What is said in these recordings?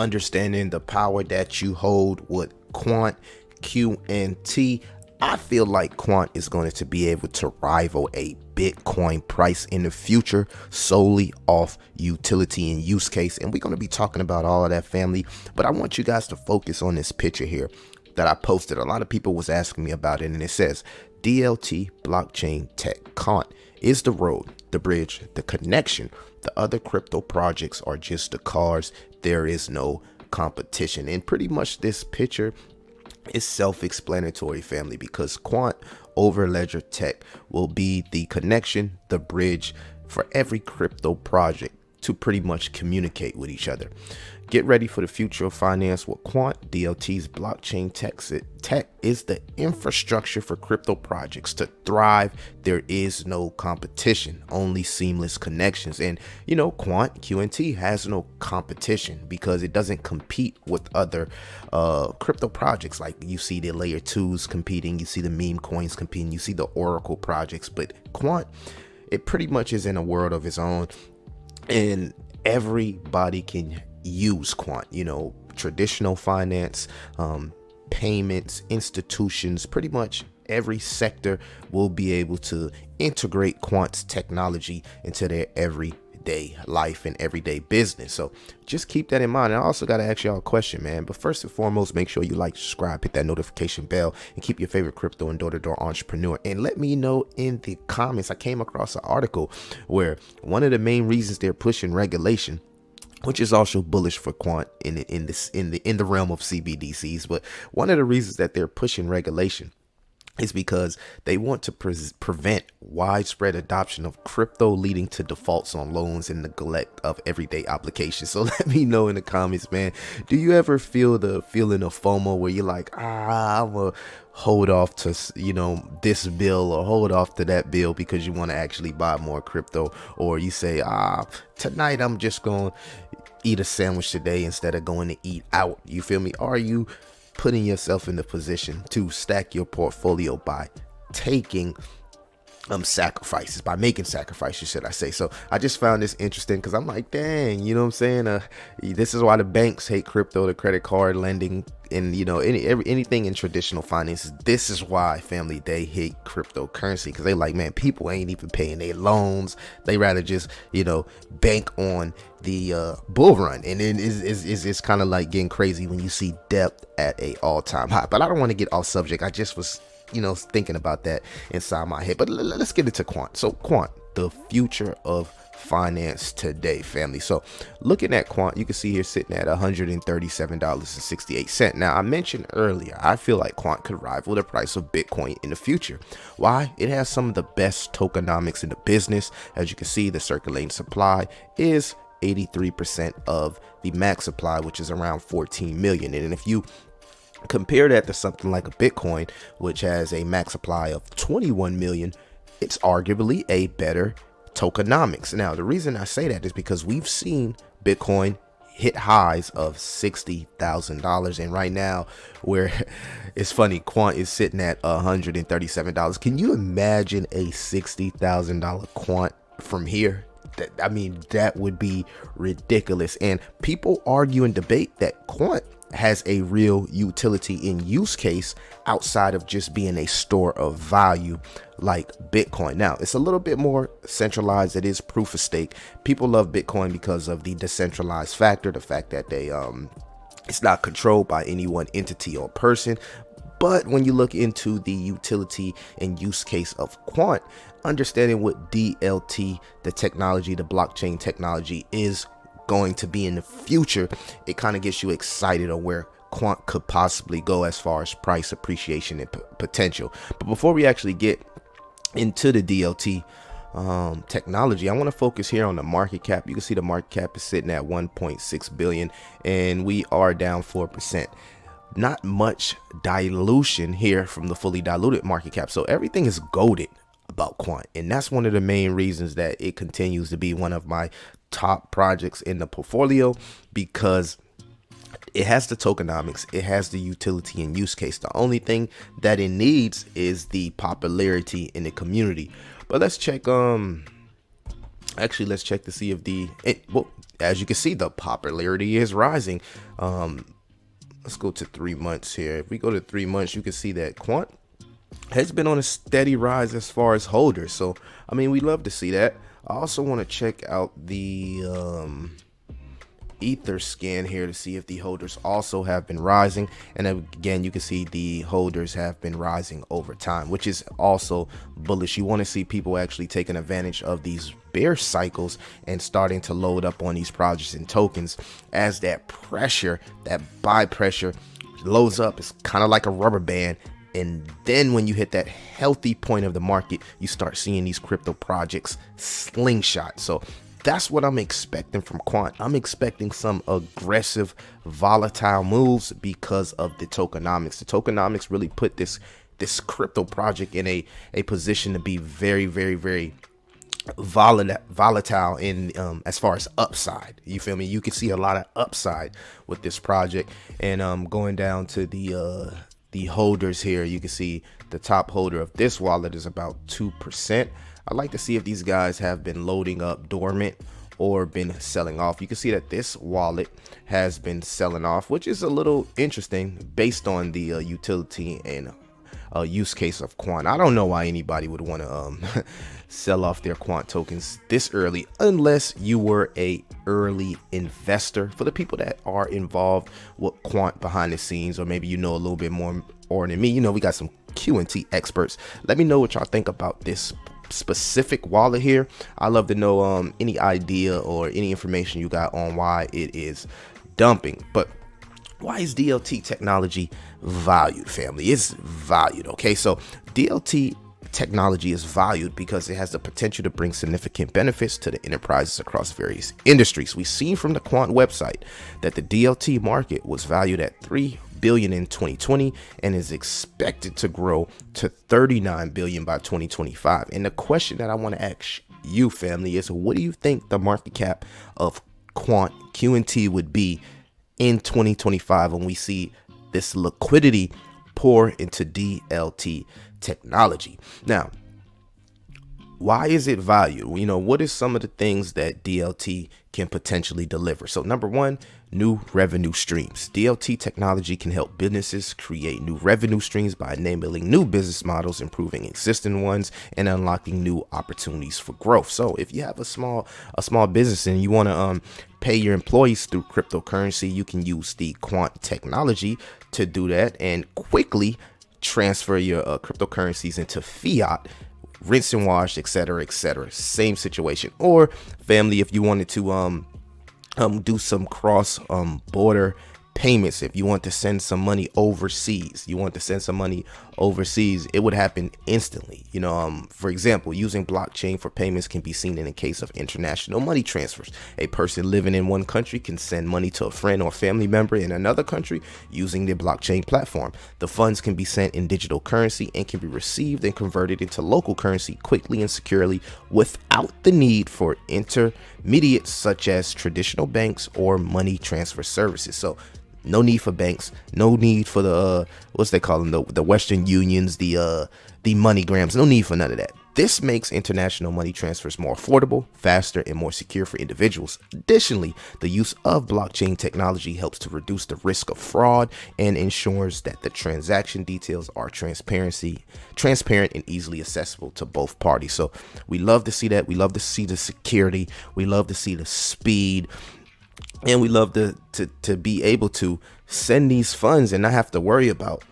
understanding the power that you hold with Quant, Q, and T. I feel like Quant is going to be able to rival a Bitcoin price in the future solely off utility and use case. And we're going to be talking about all of that, family. But I want you guys to focus on this picture here that I posted. A lot of people was asking me about it, and it says DLT blockchain tech. Quant is the road, the bridge, the connection. The other crypto projects are just the cars. There is no competition. And pretty much this picture is self-explanatory, family, because Quant over Ledger Tech will be the connection, the bridge for every crypto project to pretty much communicate with each other. Get ready for the future of finance with Quant. DLT's blockchain tech is the infrastructure for crypto projects to thrive. There is no competition, only seamless connections. And you know, Quant, QNT has no competition because it doesn't compete with other crypto projects. Like you see the layer 2s competing, you see the meme coins competing, you see the Oracle projects, but Quant, it pretty much is in a world of its own, and everybody can use Quant. You know, traditional finance, payments, institutions, pretty much every sector will be able to integrate Quant's technology into their everyday life and everyday business. So just keep that in mind. And I also got to ask y'all a question, man. But first and foremost, make sure you like, subscribe, hit that notification bell, and keep your favorite crypto and door-to-door entrepreneur. And let me know in the comments. I came across an article where one of the main reasons they're pushing regulation, which is also bullish for Quant in the realm of CBDCs, but one of the reasons that they're pushing regulation is because they want to prevent widespread adoption of crypto, leading to defaults on loans and neglect of everyday obligations. So let me know in the comments, man. Do you ever feel the feeling of FOMO where you're like, I'm gonna hold off to, you know, this bill or hold off to that bill because you want to actually buy more crypto? Or you say, tonight I'm just gonna eat a sandwich today instead of going to eat out. You feel me? Are you putting yourself in the position to stack your portfolio by taking sacrifices, by making sacrifices, should I say? So I just found this interesting because I'm like, dang, you know what I'm saying? This is why the banks hate crypto, the credit card lending, and you know, anything in traditional finances. This is why, family, they hate cryptocurrency, because they like, man, people ain't even paying their loans. They rather just, you know, bank on the bull run. And then it's kind of like getting crazy when you see debt at a all-time high. But I don't want to get off subject. I just was, you know, thinking about that inside my head. But let's get into Quant. So Quant, the future of finance today, family. So looking at Quant, you can see here sitting at $137.68. Now, I mentioned earlier, I feel like Quant could rival the price of Bitcoin in the future. Why? It has some of the best tokenomics in the business. As you can see, the circulating supply is 83% of the max supply, which is around 14 million. And if you compare that to something like a Bitcoin, which has a max supply of 21 million, it's arguably a better tokenomics. Now, the reason I say that is because we've seen Bitcoin hit highs of $60,000, and right now, where it's funny, Quant is sitting at $137. Can you imagine a $60,000 Quant from here? I mean, that would be ridiculous. And people argue and debate that Quant has a real utility in use case outside of just being a store of value like Bitcoin. Now, it's a little bit more centralized. It is proof of stake. People love Bitcoin because of the decentralized factor, the fact that they it's not controlled by any one entity or person. But when you look into the utility and use case of Quant, understanding what DLT, the technology, the blockchain technology, is going to be in the future, it kind of gets you excited of where Quant could possibly go as far as price appreciation and potential. But before we actually get into the DLT technology, I want to focus here on the market cap. You can see the market cap is sitting at 1.6 billion, and we are down 4%. Not much dilution here from the fully diluted market cap. So everything is goated about Quant, and that's one of the main reasons that it continues to be one of my top projects in the portfolio, because it has the tokenomics, it has the utility and use case. The only thing that it needs is the popularity in the community. But let's check actually let's check to see if as you can see, the popularity is rising. Let's go to 3 months here. If we go to 3 months, you can see that Quant has been on a steady rise as far as holders. So, I mean, we love to see that. I also want to check out the Ether scan here to see if the holders also have been rising. And again, you can see the holders have been rising over time, which is also bullish. You want to see people actually taking advantage of these bear cycles and starting to load up on these projects and tokens as that pressure, that buy pressure loads up. It's kind of like a rubber band. And then when you hit that healthy point of the market, you start seeing these crypto projects slingshot. So that's what I'm expecting from Quant. I'm expecting some aggressive, volatile moves because of the tokenomics. The tokenomics really put this crypto project in a position to be very, very, very volatile in as far as upside. You feel me? You can see a lot of upside with this project. And going down to the holders here, you can see the top holder of this wallet is about 2%. I like to see if these guys have been loading up dormant or been selling off. You can see that this wallet has been selling off, which is a little interesting based on the utility and use case of Quant. I don't know why anybody would want to sell off their Quant tokens this early unless you were a early investor. For the people that are involved with Quant behind the scenes, or maybe you know a little bit more than me, you know, we got some Q&T experts. Let me know what y'all think about this specific wallet here. I love to know any idea or any information you got on why it is dumping. But why is DLT technology valued, family? It's valued. Okay, so DLT technology is valued because it has the potential to bring significant benefits to the enterprises across various industries. We've seen from the Quant website that the DLT market was valued at $3 billion in 2020 and is expected to grow to $39 billion by 2025. And the question that I want to ask you, family, is what do you think the market cap of Quant Q&T would be in 2025 when we see this liquidity pour into DLT technology? Now, why is it valued? You know, what is some of the things that DLT can potentially deliver? So number one, new revenue streams. DLT technology can help businesses create new revenue streams by enabling new business models, improving existing ones, and unlocking new opportunities for growth. So if you have a small business and you want to pay your employees through cryptocurrency, you can use the Quant technology to do that and quickly transfer your cryptocurrencies into fiat, rinse and wash, etc., etc. Same situation. Or family, if you wanted to do some cross border payments, if you want to send some money overseas, it would happen instantly. You know, for example, using blockchain for payments can be seen in the case of international money transfers. A person living in one country can send money to a friend or family member in another country using the blockchain platform. The funds can be sent in digital currency and can be received and converted into local currency quickly and securely without the need for intermediates such as traditional banks or money transfer services. So no need for banks, no need for the what's they call them, the Western Unions, the MoneyGrams. No need for none of that. This makes international money transfers more affordable, faster, and more secure for individuals. Additionally, the use of blockchain technology helps to reduce the risk of fraud and ensures that the transaction details are transparent and easily accessible to both parties. So we love to see that. We love to see the security. We love to see the speed. And we love to be able to send these funds and not have to worry about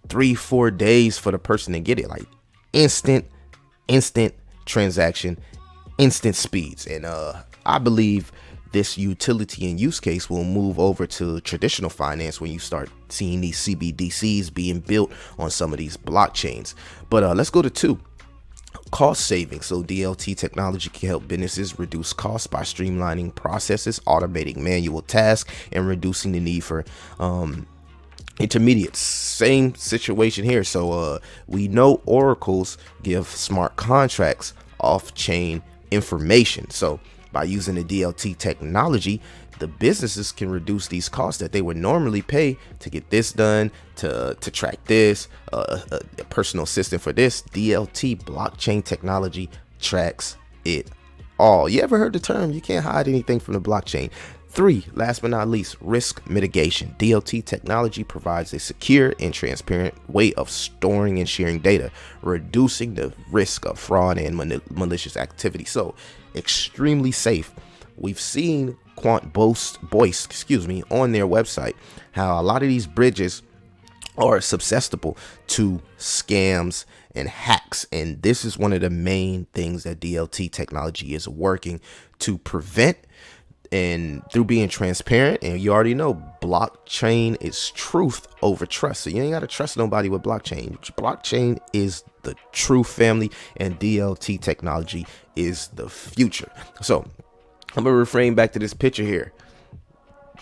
3-4 days for the person to get it. Like instant transaction, instant speeds. And I believe this utility and use case will move over to traditional finance when you start seeing these CBDCs being built on some of these blockchains. But let's go to 2. Cost savings. So DLT technology can help businesses reduce costs by streamlining processes, automating manual tasks, and reducing the need for intermediates. Same situation here. So we know oracles give smart contracts off-chain information. So by using the DLT technology, the businesses can reduce these costs that they would normally pay to get this done, to track this, a personal assistant for this. DLT blockchain technology tracks it all. You ever heard the term, you can't hide anything from the blockchain? 3, last but not least, risk mitigation. DLT technology provides a secure and transparent way of storing and sharing data, reducing the risk of fraud and malicious activity. So extremely safe. We've seen Quant boast on their website how a lot of these bridges are susceptible to scams and hacks, and this is one of the main things that DLT technology is working to prevent. And through being transparent, and you already know blockchain is truth over trust, so you ain't got to trust nobody with blockchain. Blockchain is the true family, and DLT technology is the future. So I'm gonna refrain back to this picture here.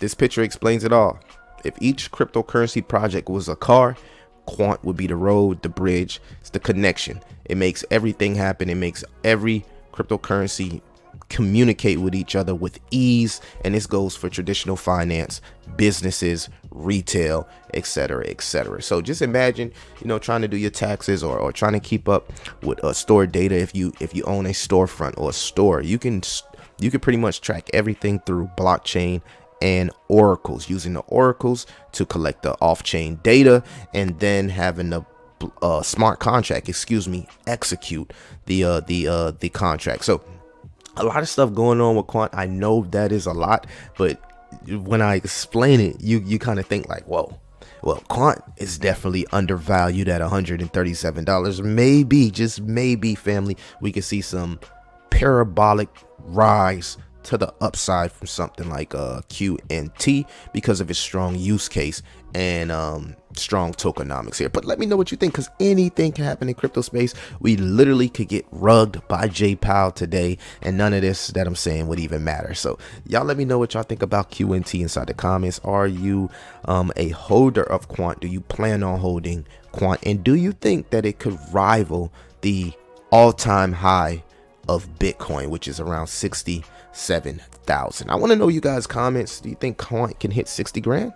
This picture explains it all. If each cryptocurrency project was a car, Quant would be the road, the bridge, it's the connection. It makes everything happen. It makes every cryptocurrency communicate with each other with ease, and this goes for traditional finance, businesses, retail, etc., etc. So just imagine, trying to do your taxes or trying to keep up with store data. If you own a storefront or a store, you can pretty much track everything through blockchain and oracles, using the oracles to collect the off-chain data, and then having the smart contract, execute the contract. So a lot of stuff going on with Quant. I know that is a lot, but when I explain it, you kind of think like, whoa, well, Quant is definitely undervalued at $137. Maybe, just maybe, family, we could see some parabolic rise to the upside from something like QNT because of its strong use case and strong tokenomics here. But let me know what you think, because anything can happen in crypto space. We literally could get rugged by 𝐥𝐻 today, and none of this that I'm saying would even matter. So y'all let me know what y'all think about QNT inside the comments. Are you a holder of Quant? Do you plan on holding Quant? And do you think that it could rival the all-time high of Bitcoin, which is around 67,000? I want to know you guys' comments. Do you think Quant can hit 60 grand?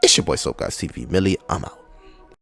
It's your boy SOAPGAWDSTV, Millie. I'm out.